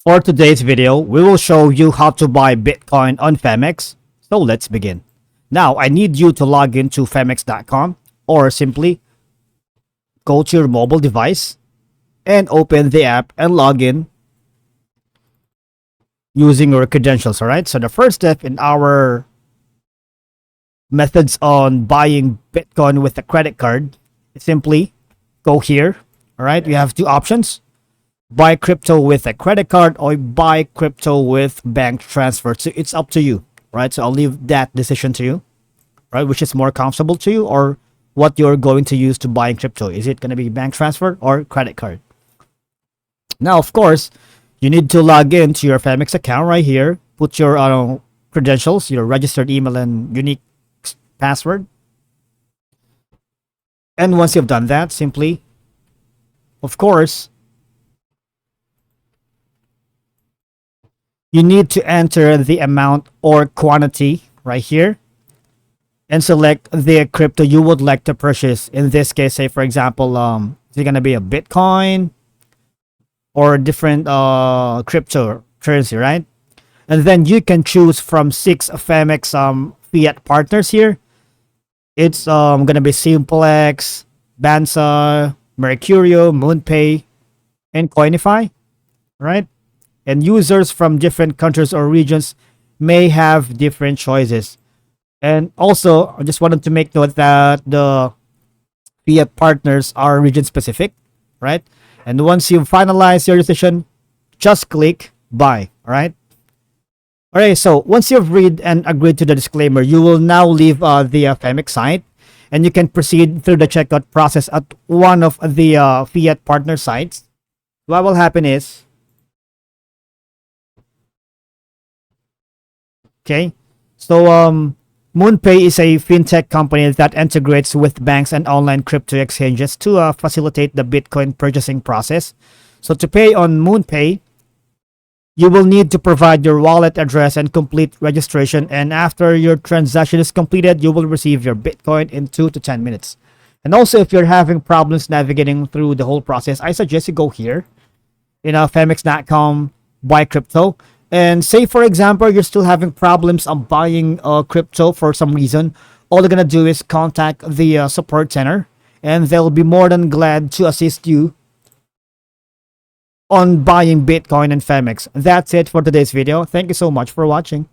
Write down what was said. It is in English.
For today's video, we will show you how to buy Bitcoin on Phemex. So let's begin. Now, I need you to log into Phemex.com or simply go to your mobile device and open the app and log in using your credentials, alright? So the first step in our methods on buying Bitcoin with a credit card is simply go here, alright? You have two options. Buy crypto with a credit card or buy crypto with bank transfer. So it's up to you, right? So I'll leave that decision to you, right? Which is more comfortable to you or what you're going to use to buy crypto. Is it going to be bank transfer or credit card? Now, of course, you need to log in to your Phemex account right here. Put your credentials, your registered email and unique password. And once you've done that, simply, of course, you need to enter the amount or quantity right here and select the crypto you would like to purchase. In this case, say for example, is it going to be a Bitcoin or a different cryptocurrency, right? And then you can choose from 6 Phemex fiat partners here. It's going to be Simplex, Bansa, Mercurio, MoonPay, and Coinify, right? And users from different countries or regions may have different choices. And also, I just wanted to make note that the fiat partners are region specific, right? And once you finalize your decision, just click buy, all right? All right, so once you've read and agreed to the disclaimer, you will now leave the Phemex site and you can proceed through the checkout process at one of the fiat partner sites. What will happen is, okay, so MoonPay is a fintech company that integrates with banks and online crypto exchanges to facilitate the Bitcoin purchasing process. So to pay on MoonPay, you will need to provide your wallet address and complete registration. And after your transaction is completed, you will receive your Bitcoin in 2 to 10 minutes. And also, if you're having problems navigating through the whole process, I suggest you go here in Phemex.com, buy crypto. And say, for example, you're still having problems on buying crypto for some reason. All you're going to do is contact the support center and they'll be more than glad to assist you on buying Bitcoin and Phemex. That's it for today's video. Thank you so much for watching.